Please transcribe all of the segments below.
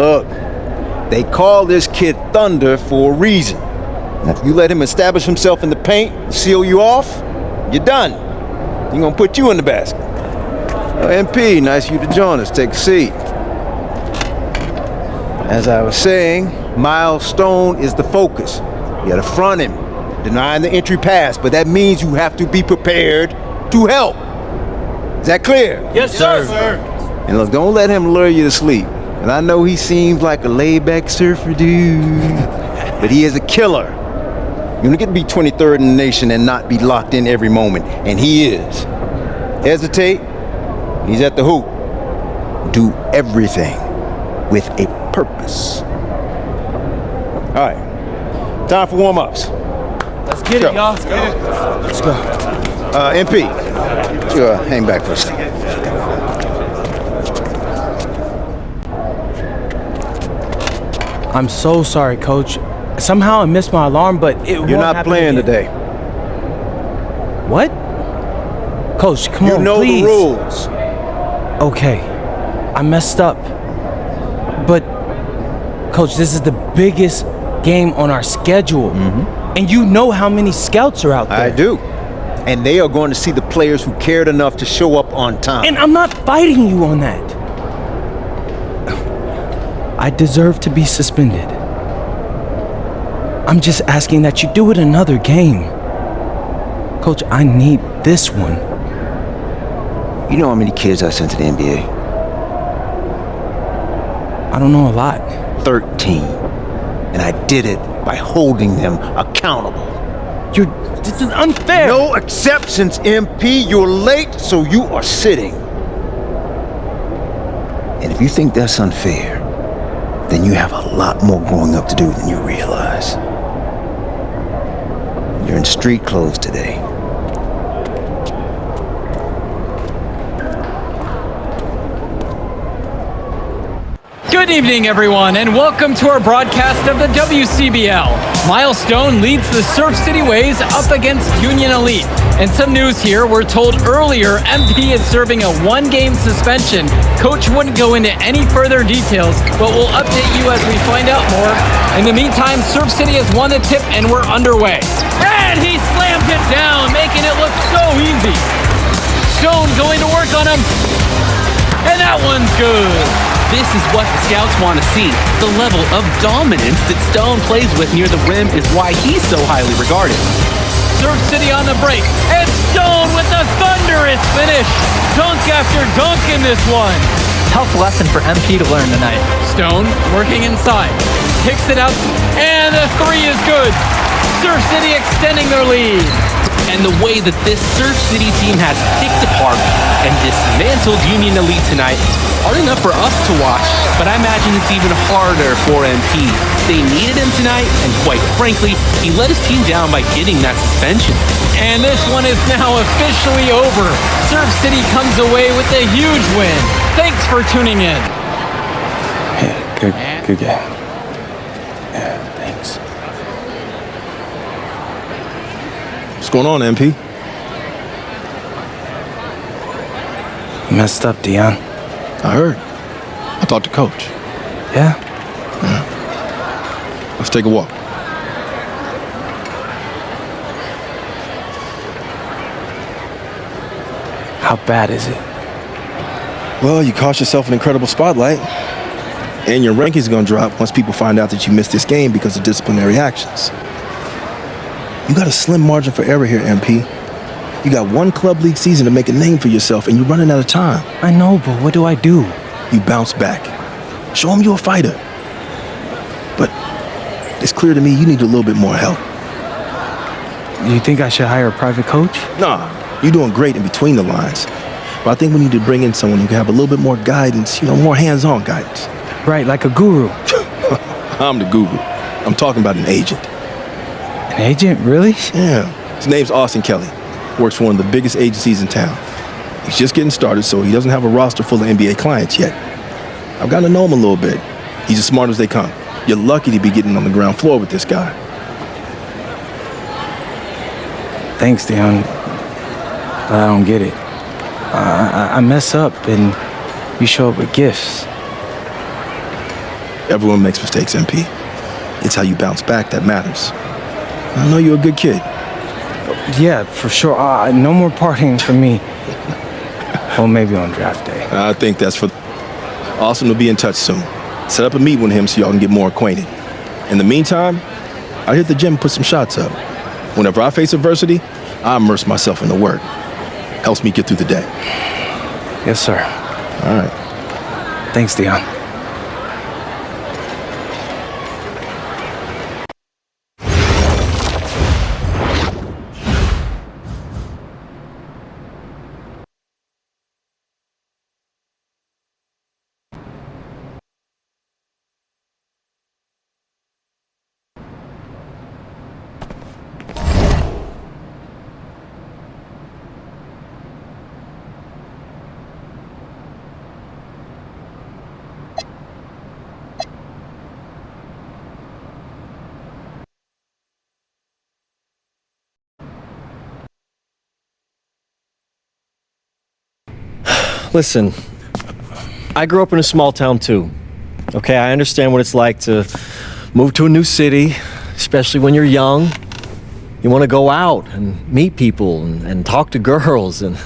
Look, they call this kid Thunder for a reason. And if you let him establish himself in the paint and seal you off, you're done. He's gonna put you in the basket. MP, nice of you to join us. Take a seat. As I was saying, Miles Stone is the focus. You gotta front him, denying the entry pass, but that means you have to be prepared to help. Is that clear? Yes, sir. And look, don't let him lure you to sleep. And I know he seems like a laid-back surfer dude, but he is a killer. You don't get to be 23rd in the nation and not be locked in every moment, and he is. Hesitate, he's at the hoop. Do everything with a purpose. All right, time for warm-ups. Let's get it, y'all. Let's go. MP, hang back for a second. I'm so sorry, Coach. Somehow I missed my alarm, but it won't You're not playing today. What? Coach, come on, You know please. the rules. Okay, I messed up. But, Coach, this is the biggest game on our schedule. And you know how many scouts are out there. I do. And they are going to see the players who cared enough to show up on time. And I'm not fighting you on that. I deserve to be suspended. I'm just asking that you do it another game. Coach, I need this one. You know how many kids I sent to the NBA? I don't know a lot. 13. And I did it by holding them accountable. This is unfair. No exceptions, MP. You're late, so you are sitting. And if you think that's unfair, then you have a lot more growing up to do than you realize. You're in street clothes today. Good evening, everyone, and welcome to our broadcast of the WCBL. Miles Stone leads the Surf City Waves up against Union Elite. And some news here, we're told earlier MP is serving a one-game suspension. Coach wouldn't go into any further details, but we'll update you as we find out more. In the meantime, Surf City has won the tip and we're underway. And he slams it down, making it look so easy. Stone going to work on him. And that one's good. This is what the scouts want to see. The level of dominance that Stone plays with near the rim is why he's so highly regarded. Surf City on the break, and Stone with a thunderous finish. Dunk after dunk in this one. Tough lesson for MP to learn tonight. Stone working inside, kicks it out, and the three is good. Surf City extending their lead. And the way that this Surf City team has picked apart and dismantled Union Elite tonight, hard enough for us to watch, but I imagine it's even harder for MP. They needed him tonight, and quite frankly, he let his team down by getting that suspension. And this one is now officially over. Surf City comes away with a huge win. Thanks for tuning in. Yeah, good game. Yeah, thanks. What's going on, MP? Messed up, Dion. I heard. I talked to Coach. Yeah? Let's take a walk. How bad is it? Well, you cost yourself an incredible spotlight. And your rankings are going to drop once people find out that you missed this game because of disciplinary actions. You got a slim margin for error here, MP. You got one club league season to make a name for yourself, and you're running out of time. I know, but what do I do? You bounce back. Show them you're a fighter. But it's clear to me you need a little bit more help. Do you think I should hire a private coach? Nah, you're doing great in between the lines. But I think we need to bring in someone who can have a little bit more guidance, more hands-on guidance. Right, like a guru. I'm the guru. I'm talking about an agent. An agent, really? Yeah. His name's Austin Kelly. Works for one of the biggest agencies in town. He's just getting started, so he doesn't have a roster full of NBA clients yet. I've gotten to know him a little bit. He's as smart as they come. You're lucky to be getting on the ground floor with this guy. Thanks, Dion. But I don't get it. I mess up and you show up with gifts. Everyone makes mistakes, MP. It's how you bounce back that matters. I know you're a good kid. Yeah, for sure. No more partying for me. Well, maybe on draft day. I think that's for... Austin will be in touch soon. Set up a meet with him so y'all can get more acquainted. In the meantime, I hit the gym and put some shots up. Whenever I face adversity, I immerse myself in the work. Helps me get through the day. Yes, sir. All right. Thanks, Dion. Listen, I grew up in a small town too. Okay, I understand what it's like to move to a new city, especially when you're young. You want to go out and meet people and talk to girls, and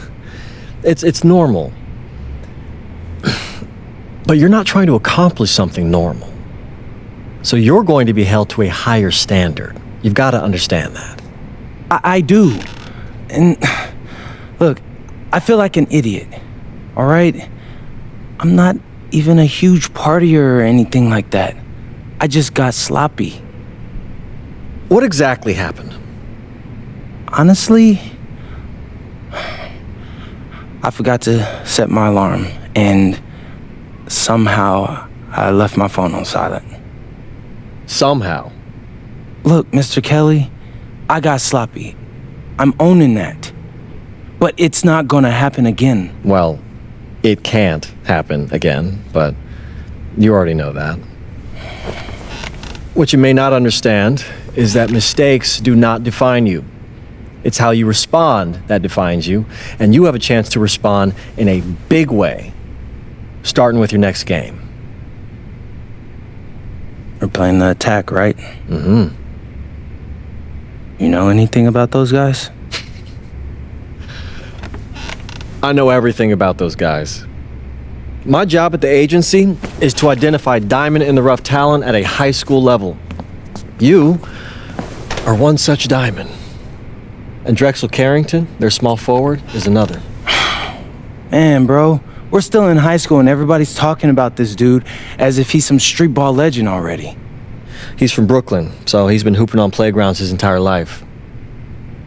it's normal. But you're not trying to accomplish something normal. So you're going to be held to a higher standard. You've got to understand that. I do. And look, I feel like an idiot. All right? I'm not even a huge partier or anything like that. I just got sloppy. What exactly happened? Honestly, I forgot to set my alarm, and somehow I left my phone on silent. Somehow? Look, Mr. Kelly, I got sloppy. I'm owning that. But it's not gonna happen again. Well, it can't happen again, but you already know that. What you may not understand is that mistakes do not define you. It's how you respond that defines you, and you have a chance to respond in a big way, starting with your next game. We're playing the attack, right? Mm-hmm. You know anything about those guys? I know everything about those guys. My job at the agency is to identify diamond in the rough talent at a high school level. You are one such diamond. And Drexel Carrington, their small forward, is another. Man, bro, we're still in high school and everybody's talking about this dude as if he's some street ball legend already. He's from Brooklyn, so he's been hooping on playgrounds his entire life.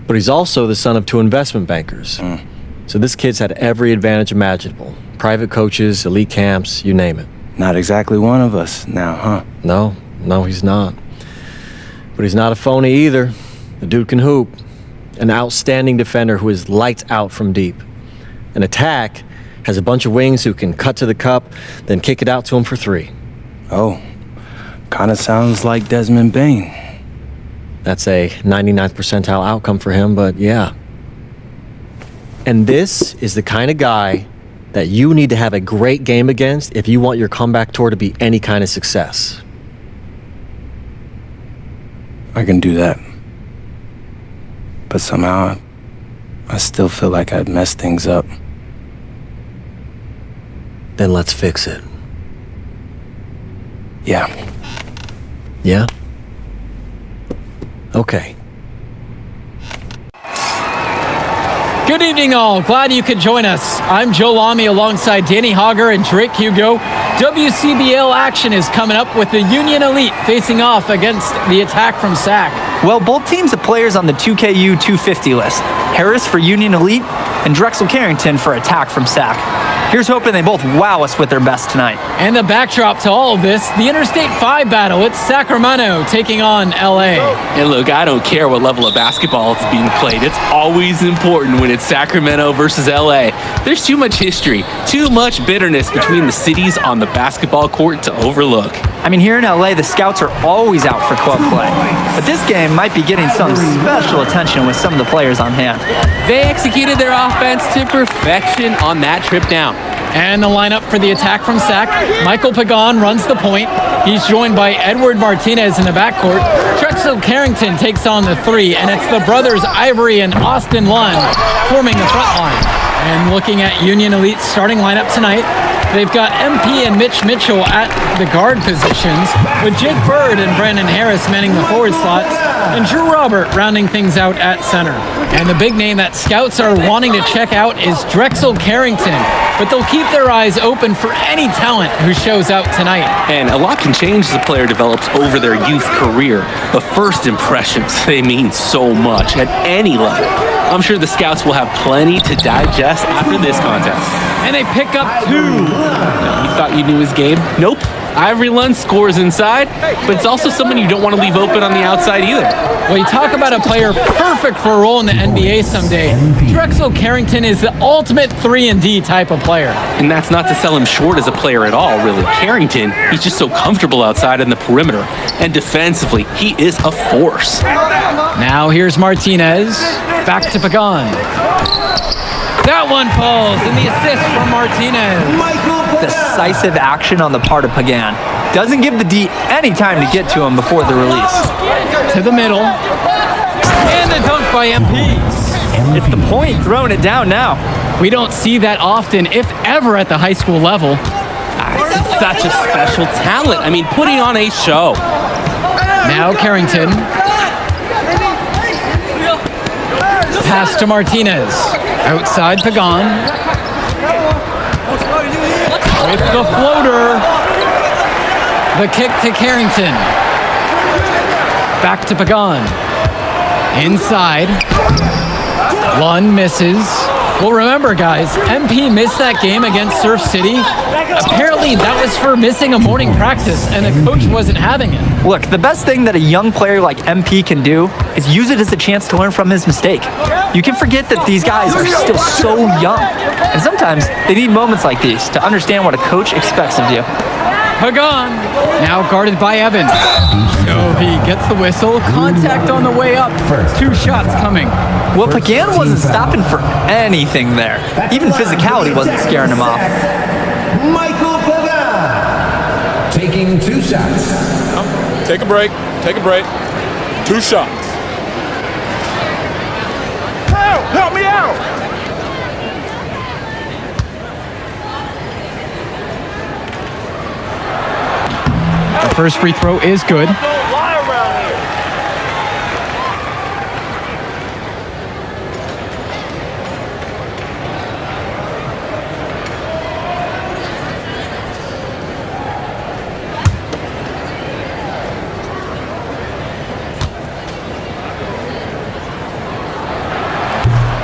But he's also the son of 2 investment bankers. So this kid's had every advantage imaginable. Private coaches, elite camps, you name it. Not exactly one of us now, huh? No, he's not. But he's not a phony either. The dude can hoop. An outstanding defender who is lights out from deep. An attack has a bunch of wings who can cut to the cup, then kick it out to him for 3. Oh, kinda sounds like Desmond Bain. That's a 99th percentile outcome for him, but yeah. And this is the kind of guy that you need to have a great game against if you want your comeback tour to be any kind of success. I can do that. But somehow, I still feel like I'd messed things up. Then let's fix it. Yeah. Yeah? Okay. Good evening, all. Glad you could join us. I'm Joe Lamy alongside Danny Hogger and Drake Hugo. WCBL action is coming up with the Union Elite facing off against the attack from SAC. Well, both teams have players on the 2KU 250 list. Harris for Union Elite and Drexel Carrington for attack from SAC. Here's hoping they both wow us with their best tonight. And the backdrop to all of this, the Interstate 5 battle. It's Sacramento taking on LA. And look, I don't care what level of basketball is being played. It's always important when it's Sacramento versus LA. There's too much history, too much bitterness between the cities on the basketball court to overlook. I mean, here in LA, the scouts are always out for club play. But this game might be getting some special attention with some of the players on hand. They executed their offense to perfection on that trip down. And the lineup for the attack from Sac. Michael Pagan runs the point. He's joined by Edward Martinez in the backcourt. Drexel Carrington takes on the 3, and it's the brothers Ivory and Austin Lund forming the front line. And looking at Union Elite's starting lineup tonight, they've got MP and Mitch Mitchell at the guard positions, with Jake Bird and Brandon Harris manning the forward slots, and Drew Robert rounding things out at center. And the big name that scouts are wanting to check out is Drexel Carrington, but they'll keep their eyes open for any talent who shows out tonight. And a lot can change as a player develops over their youth career, but first impressions, they mean so much at any level. I'm sure the scouts will have plenty to digest after this contest. And they pick up 2. You thought you knew his game? Nope. Ivory Lund scores inside, but it's also someone you don't want to leave open on the outside either. Well, you talk about a player perfect for a role in the NBA someday. Drexel Carrington is the ultimate 3-and-D type of player. And that's not to sell him short as a player at all, really. Carrington, he's just so comfortable outside in the perimeter. And defensively, he is a force. Now here's Martinez. Back to Pagan. That one falls, and the assist from Martinez. Decisive action on the part of Pagan. Doesn't give the D any time to get to him before the release. To the middle. And the dunk by MP. It's the point throwing it down now. We don't see that often, if ever, at the high school level. Such a special talent. I mean, putting on a show. Now Carrington. Pass to Martinez. Outside Pagan. With the floater. The kick to Carrington. Back to Pagan. Inside. Lund misses. Well, remember, guys, MP missed that game against Surf City. Apparently, that was for missing a morning practice, and the coach wasn't having it. Look, the best thing that a young player like MP can do is use it as a chance to learn from his mistake. You can forget that these guys are still so young, and sometimes they need moments like these to understand what a coach expects of you. Pagan, now guarded by Evans. So he gets the whistle. Contact on the way up. 2 shots coming. Well, Pagan wasn't stopping for anything there. Even physicality wasn't scaring him off. Michael Pagan taking 2 shots. Take a break. Take a break. 2 shots. Help me out! The first free throw is good.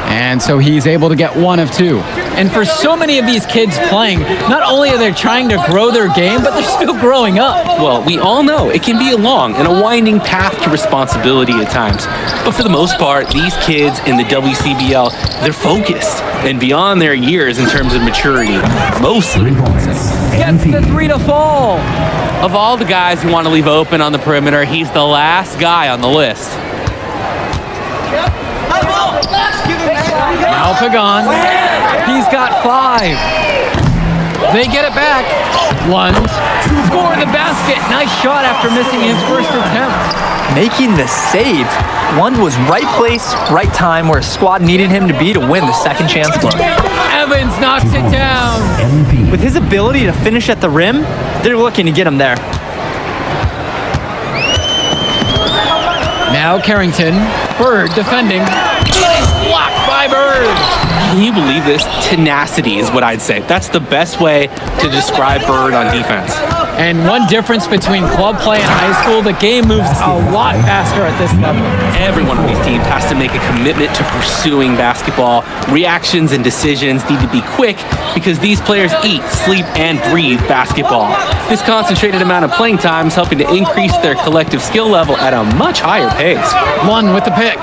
And so he's able to get 1 of 2. And for so many of these kids playing, not only are they trying to grow their game, but they're still growing up. Well, we all know it can be a long and a winding path to responsibility at times. But for the most part, these kids in the WCBL, they're focused and beyond their years in terms of maturity. Mostly. Gets the 3 to fall. Of all the guys who want to leave open on the perimeter, he's the last guy on the list. Now Pagan, he's got 5. They get it back. Lund, score the basket. Nice shot after missing his first attempt. Making the save. Lund was right place, right time where his squad needed him to be to win the second chance look. Evans knocks it down. With his ability to finish at the rim, they're looking to get him there. Now Carrington, Bird defending. Blocked by Bird. Can you believe this? Tenacity is what I'd say. That's the best way to describe Bird on defense. And one difference between club play and high school, the game moves a lot faster at this level. Every one of these teams has to make a commitment to pursuing basketball. Reactions and decisions need to be quick because these players eat, sleep, and breathe basketball. This concentrated amount of playing time is helping to increase their collective skill level at a much higher pace. Lund with the pick.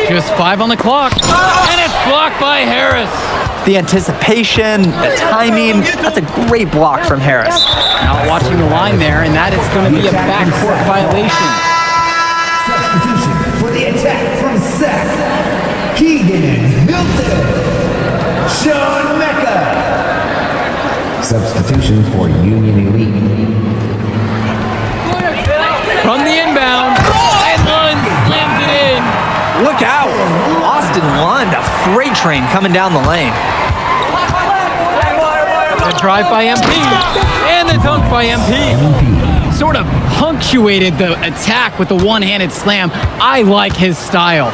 Just 5 on the clock, and it's blocked by Harris. The anticipation, the timing, that's a great block from Harris. Not watching the line there, and that is going to be a backcourt violation. Substitution for the attack from Sac. Keegan Hilton. Sean Mecca. Substitution for Union Elite. From the inbound, and Lund slams it in. Look out! Austin Lund, a freight train coming down the lane. The drive by MP, and the dunk by MP. Sort of punctuated the attack with the one-handed slam. I like his style.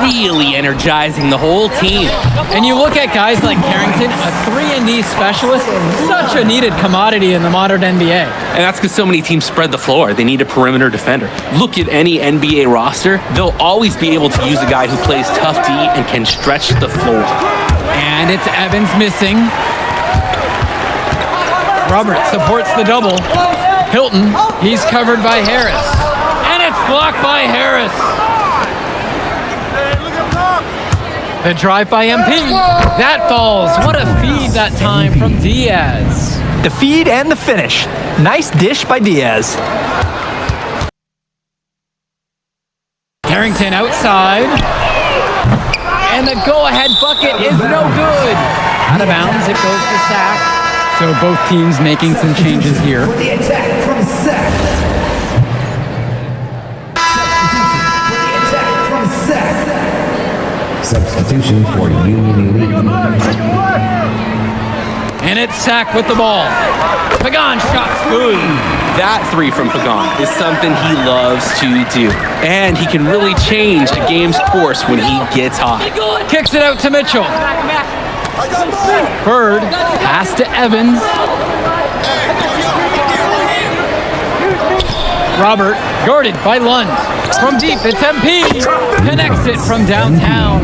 Really energizing the whole team. And you look at guys like Carrington, a 3-and-D specialist, such a needed commodity in the modern NBA. And that's because so many teams spread the floor. They need a perimeter defender. Look at any NBA roster. They'll always be able to use a guy who plays tough D and can stretch the floor. And it's Evans missing. Robert supports the double. Hilton, he's covered by Harris. And it's blocked by Harris. The drive by MP. That falls. What a feed that time from Diaz. The feed and the finish. Nice dish by Diaz. Carrington outside. And the go-ahead bucket is no good. Out of bounds, it goes to Sack. So both teams making some changes here. For the attack from Sack. Substitution for Union Elite. And it's Sack with the ball. Pagan shot's good. That three from Pagan is something he loves to do. And he can really change a game's course when he gets hot. Kicks it out to Mitchell. Bird, pass to Evans. Robert, guarded by Lund. From deep, it's MP. Connects it from downtown.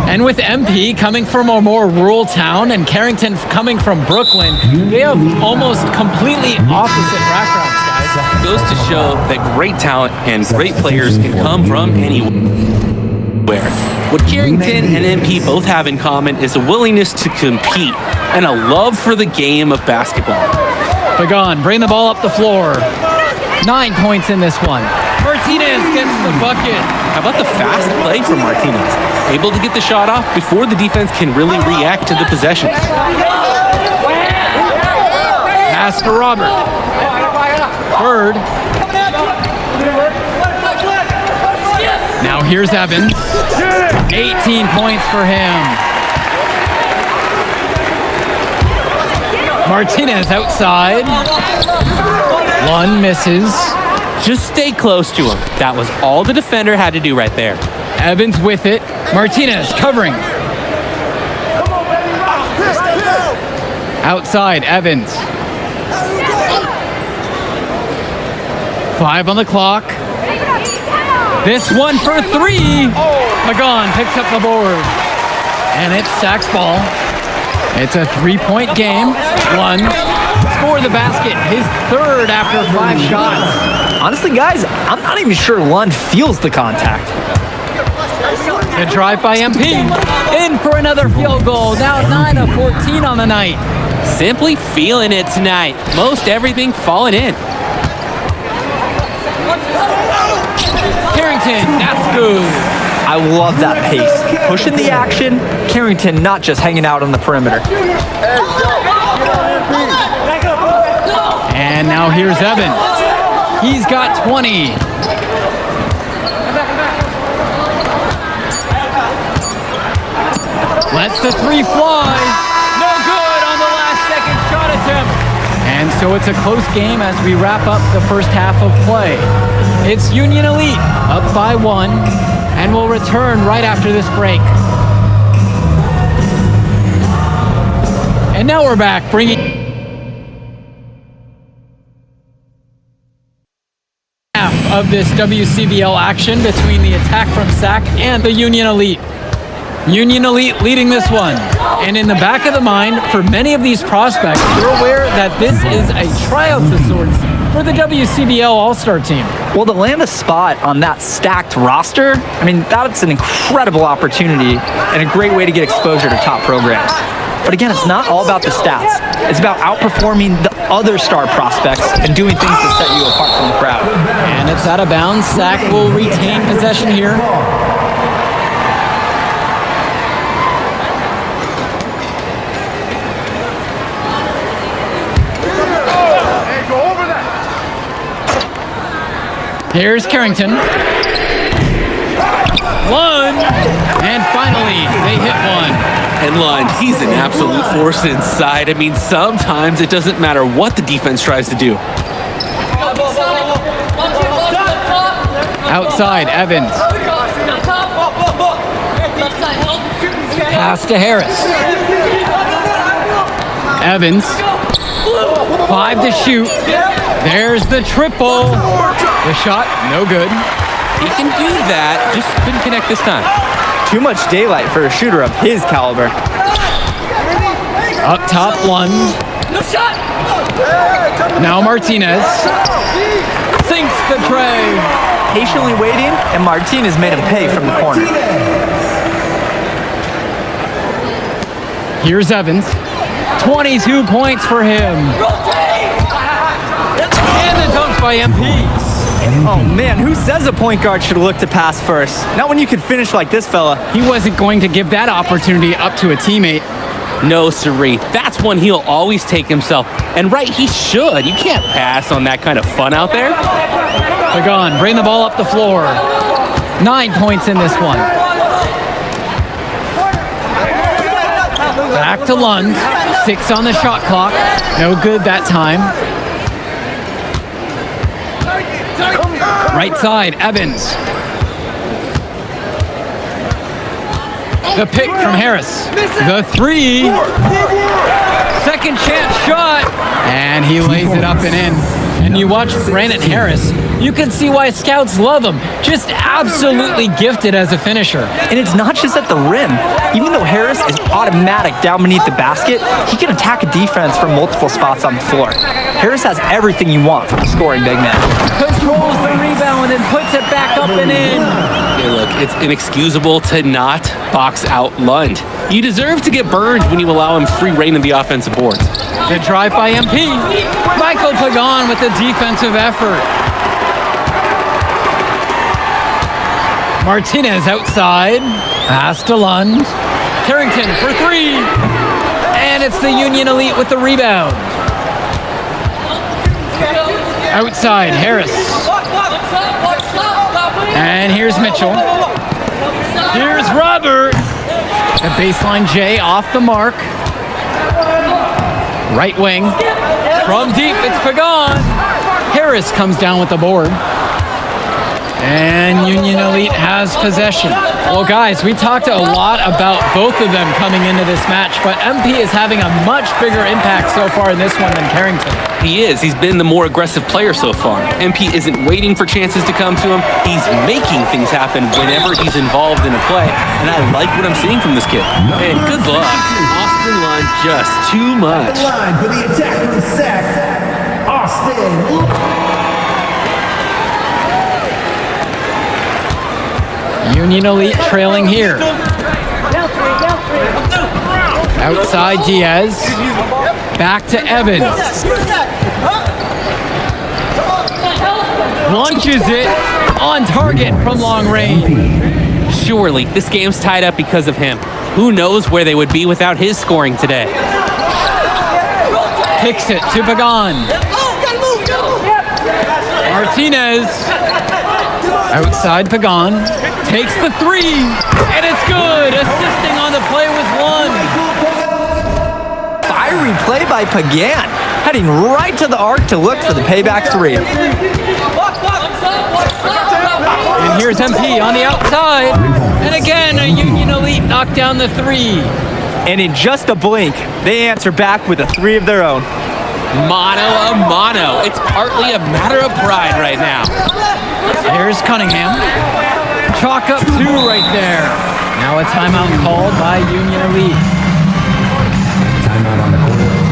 And with MP coming from a more rural town and Carrington coming from Brooklyn, they have almost completely opposite backgrounds, guys. Goes to show that great talent and great players can come from anywhere. What Carrington and MP both have in common is a willingness to compete and a love for the game of basketball. Pagan, bring the ball up the floor. 9 points in this one. Martinez gets the bucket. How about the fast play from Martinez? Able to get the shot off before the defense can really react to the possession. Pass to Robert. Bird. Now here's Evans. 18 points for him. Martinez outside. Lund misses. Just stay close to him. That was all the defender had to do right there. Evans with it. Martinez covering. Outside, Evans. 5 on the clock. This one for 3. Pagan picks up the board. And it's Sack's ball. It's a 3-point game. Lund scored the basket, his third after 5 shots. Honestly, guys, I'm not even sure Lund feels the contact. The drive by MP. In for another field goal. Now 9 of 14 on the night. Simply feeling it tonight. Most everything falling in. Carrington, that's good. I love that pace. Pushing the action, Carrington not just hanging out on the perimeter. And now here's Evans. He's got 20. Lets the 3 fly. No good on the last second shot attempt. And so it's a close game as we wrap up the first half of play. It's Union Elite up by 1, and we'll return right after this break. And now we're back, bringing half of this WCBL action between the attack from Sack and the Union Elite. Union Elite leading this one. And in the back of the mind, for many of these prospects, they're aware that this is a tryout of sorts for the WCBL All-Star team. Well, to land a spot on that stacked roster, I mean, that's an incredible opportunity and a great way to get exposure to top programs. But again, it's not all about the stats. It's about outperforming the other star prospects and doing things to set you apart from the crowd. And it's out of bounds. Sack will retain possession here. Here's Carrington. Lund. And finally, they hit one. And Lund, he's an absolute force inside. I mean, sometimes it doesn't matter what the defense tries to do. Outside, Evans. Pass to Harris. Evans. 5 to shoot. There's the triple. The shot, no good. He can do that, just couldn't connect this time. Too much daylight for a shooter of his caliber. Up top, Lund. Now Martinez. Sinks the tray. Patiently waiting, and Martinez made him pay from the corner. Here's Evans. 22 points for him. And the dunk by MP. Oh man, who says a point guard should look to pass first? Not when you can finish like this fella. He wasn't going to give that opportunity up to a teammate. No, siree. That's one he'll always take himself. And right, he should. You can't pass on that kind of fun out there. Pagan, bring the ball up the floor. 9 points in this one. Back to Lund. 6 on the shot clock. No good that time. Right side, Evans. The pick from Harris. The 3. Second chance shot. And he lays it up and in. And you watch Brandon Harris, you can see why scouts love him. Just absolutely gifted as a finisher. And it's not just at the rim. Even though Harris is automatic down beneath the basket, he can attack a defense from multiple spots on the floor. Harris has everything you want from a scoring big man. Controls the rebound and puts it back up and in. Hey, look, it's inexcusable to not box out Lund. You deserve to get burned when you allow him free reign in the offensive boards. The drive by MP. Michael Pagan with the defensive effort. Martinez outside. Pass to Lund. Carrington for 3. And it's the Union Elite with the rebound. Outside, Harris. And here's Mitchell. Here's Robert. The baseline J off the mark. Right wing. From deep, it's Pagan. Harris comes down with the board. And Union Elite has possession. Well, guys, we talked a lot about both of them coming into this match, but MP is having a much bigger impact so far in this one than Carrington. He is. He's been the more aggressive player so far. MP isn't waiting for chances to come to him. He's making things happen whenever he's involved in a play. And I like what I'm seeing from this kid. And good luck. Austin Lund, just too much. Line for the attack from Sac, Austin. Union Elite trailing here. Outside Diaz. Back to Evans. Launches it on target from long range. Surely, this game's tied up because of him. Who knows where they would be without his scoring today. Kicks it to Pagan. Martinez. Outside Pagan. Takes the 3. And it's good. Assisting on the play was Lund. Fiery play by Pagan, heading right to the arc to look for the payback 3. And here's MP on the outside. And again, a Union Elite knocked down the 3. And in just a blink, they answer back with a 3 of their own. Mano a mano. It's partly a matter of pride right now. Here's Cunningham. Chalk up 2 right there. Now a timeout called by Union Elite. Timeout on the court.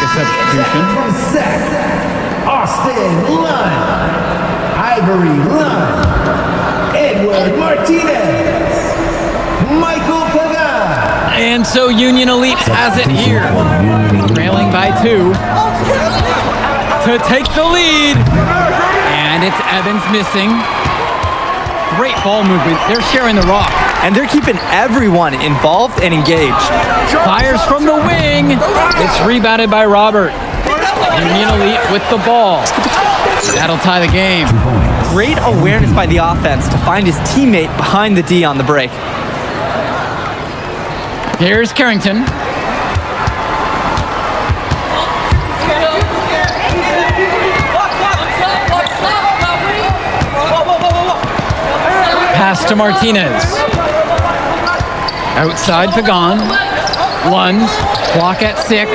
a substitution. From Sac, Austin Lund. Ivory Lund. Edward Martinez. Michael Pagan. And so Union Elite has it here, trailing by 2 to take the lead. And it's Evans missing. Great ball movement. They're sharing the rock. And they're keeping everyone involved and engaged. Fires from the wing. It's rebounded by Robert. Union Elite with the ball. That'll tie the game. Great awareness by the offense to find his teammate behind the D on the break. Here's Carrington. Pass to Martinez. Outside Pagan. Lund. Clock at 6.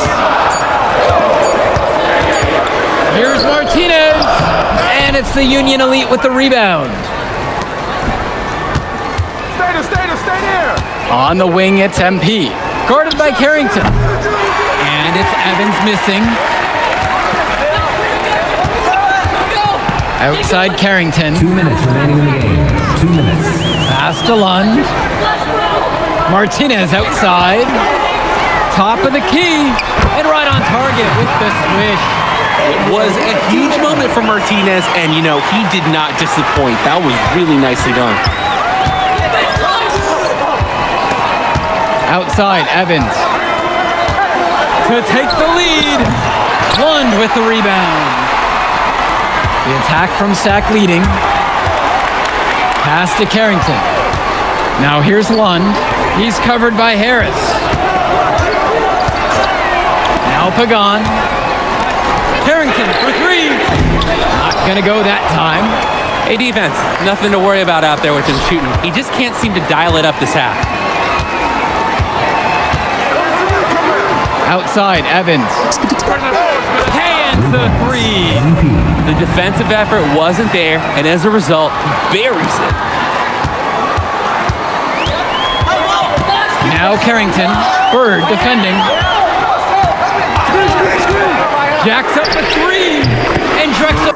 Here's Martinez. And it's the Union Elite with the rebound. Stay there. On the wing, it's MP. Guarded by Carrington. And it's Evans missing. Outside Carrington. 2 minutes remaining in the game. 2 minutes. Pass to Lund. Martinez outside. Top of the key. And right on target with the swish. It was a huge moment for Martinez, and you know, he did not disappoint. That was really nicely done. Outside, Evans. To take the lead. Lund with the rebound. The attack from Sac leading. Pass to Carrington. Now here's Lund. He's covered by Harris. Now Pagan. Carrington for 3. Not gonna go that time. Hey, defense, nothing to worry about out there with his shooting. He just can't seem to dial it up this half. Outside, Evans. Hands the 3. The defensive effort wasn't there, and as a result, buries it. Now Carrington. Bird defending. Jacks up the 3. And Drexel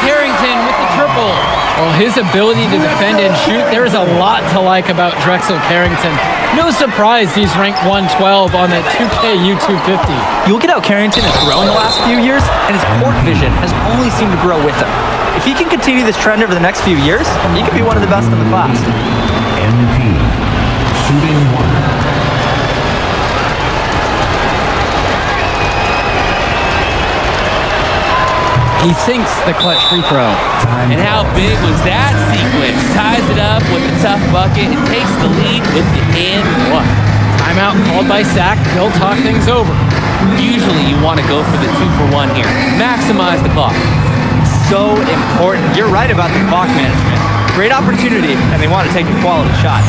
Carrington with the triple. Well, his ability to defend and shoot, there's a lot to like about Drexel Carrington. No surprise he's ranked 112 on that 2K YouTube 50. You look at how Carrington has grown the last few years, and his court vision has only seemed to grow with him. If he can continue this trend over the next few years, he could be one of the best in the class. MP. Shooting 1. He sinks the clutch free throw. And how big was that sequence? Ties it up with a tough bucket and takes the lead with the and one. Timeout called by Sac. They'll talk things over. Usually you want to go for the 2-for-1 here. Maximize the clock. So important. You're right about the clock management. Great opportunity, and they want to take a quality shot.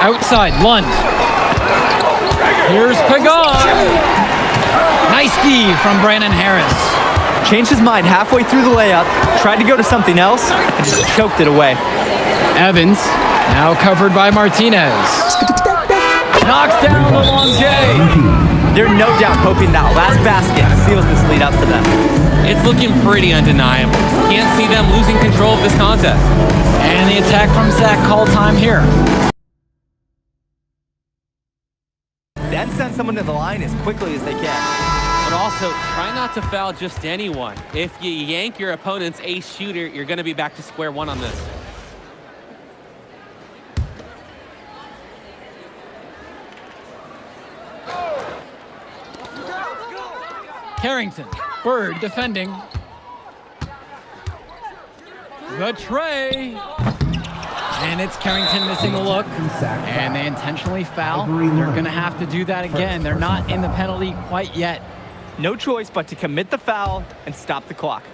Outside, Lund. Here's Pagan. Nice D from Brandon Harris. Changed his mind halfway through the layup, tried to go to something else, and just choked it away. Evans, now covered by Martinez. Knocks down the long J. They're no doubt hoping that last basket seals this lead up for them. It's looking pretty undeniable. Can't see them losing control of this contest. And the attack from Sac call time here. Then send someone to the line as quickly as they can. But also, try not to foul just anyone. If you yank your opponent's ace shooter, you're going to be back to square one on this. Carrington, Bird defending. The tray. And it's Carrington missing the look. And they intentionally foul. They're going to have to do that again. They're not in the penalty quite yet. No choice but to commit the foul and stop the clock.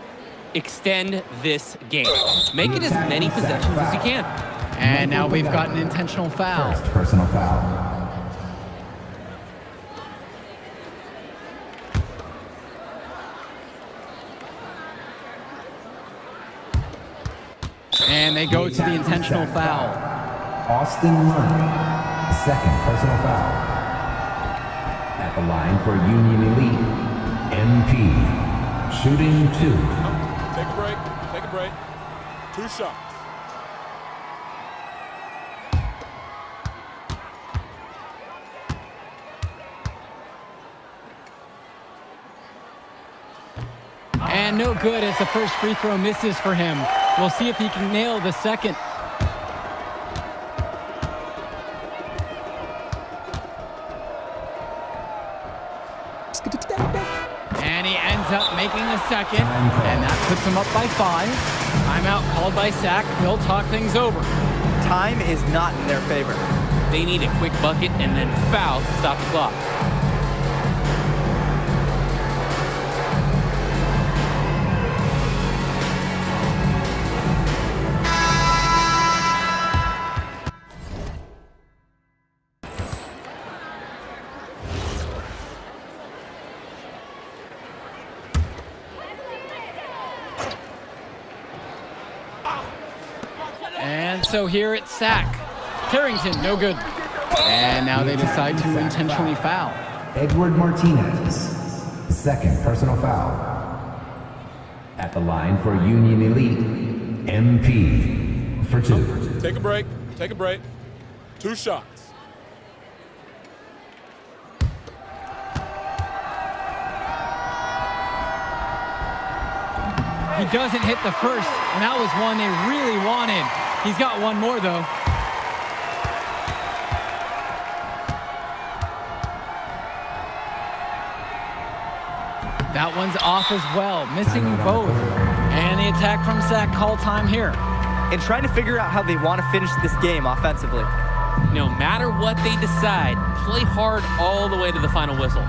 Extend this game. Make it as many possessions as you can. And now we've got an intentional foul. First personal foul. And they go to the intentional foul. Austin Murray, second personal foul. At the line for Union Elite, MP, shooting 2. Take a break. Take a break. 2 shots. And no good as the first free throw misses for him. We'll see if he can nail the second. And he ends up making the second, and that puts him up by 5. Timeout called by Sac. They'll talk things over. Time is not in their favor. They need a quick bucket and then foul to stop the clock. And so here it's Sac. Carrington, no good. And now they decide to intentionally foul. Edward Martinez, second personal foul. At the line for Union Elite, MP, for 2. Take a break. Take a break. 2 shots. He doesn't hit the first, and that was one they really wanted. He's got one more, though. That one's off as well, missing both. And the attack from Sac, call time here. And trying to figure out how they want to finish this game offensively. No matter what they decide, play hard all the way to the final whistle.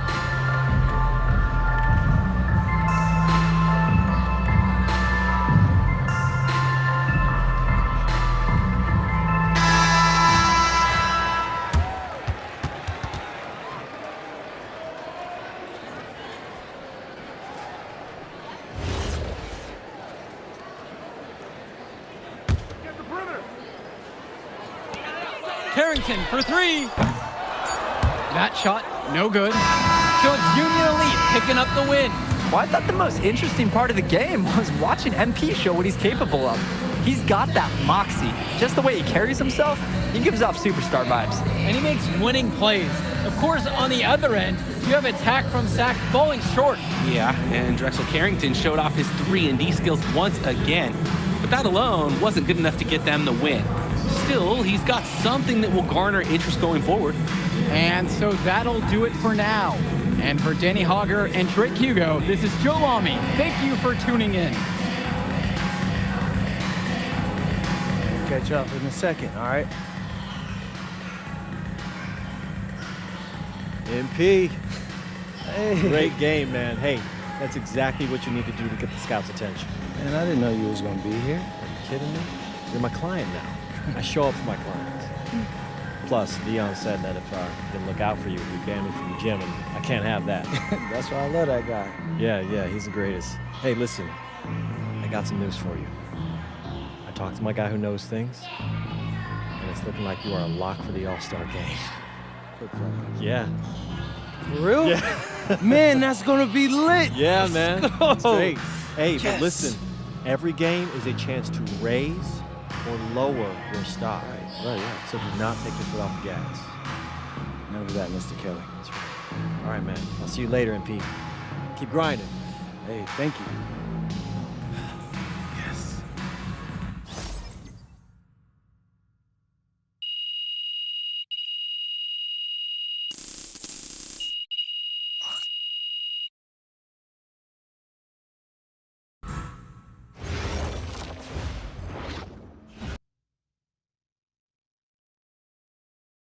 Carrington for 3. That shot, no good. So it's Union Elite picking up the win. Well, I thought the most interesting part of the game was watching MP show what he's capable of. He's got that moxie. Just the way he carries himself, he gives off superstar vibes. And he makes winning plays. Of course, on the other end, you have attack from Sac falling short. Yeah, and Drexel Carrington showed off his 3-and-D skills once again. But that alone wasn't good enough to get them the win. Still, he's got something that will garner interest going forward. And so that'll do it for now. And for Danny Hogger and Drake Hugo, this is Joe Lamy. Thank you for tuning in. Catch up in a second, all right? MP. Hey. Great game, man. Hey, that's exactly what you need to do to get the scouts' attention. Man, I didn't know you was gonna be here. Are you kidding me? You're my client now. I show up for my clients. Plus, Dion said that if I didn't look out for you, he'd ban me from the gym, and I can't have that. That's why I love that guy. Yeah, he's the greatest. Hey, listen, I got some news for you. I talked to my guy who knows things, and it's looking like you are a lock for the All-Star game. Yeah. For real? Yeah. Man, that's gonna be lit. Yeah, man. It's great. Hey, Yes. but listen, every game is a chance to raise or lower your stock. Right, yeah. So do not take your foot off the gas. Never that, Mr. Kelly. That's right. All right, man. I'll see you later, MP. Keep grinding. Hey, thank you.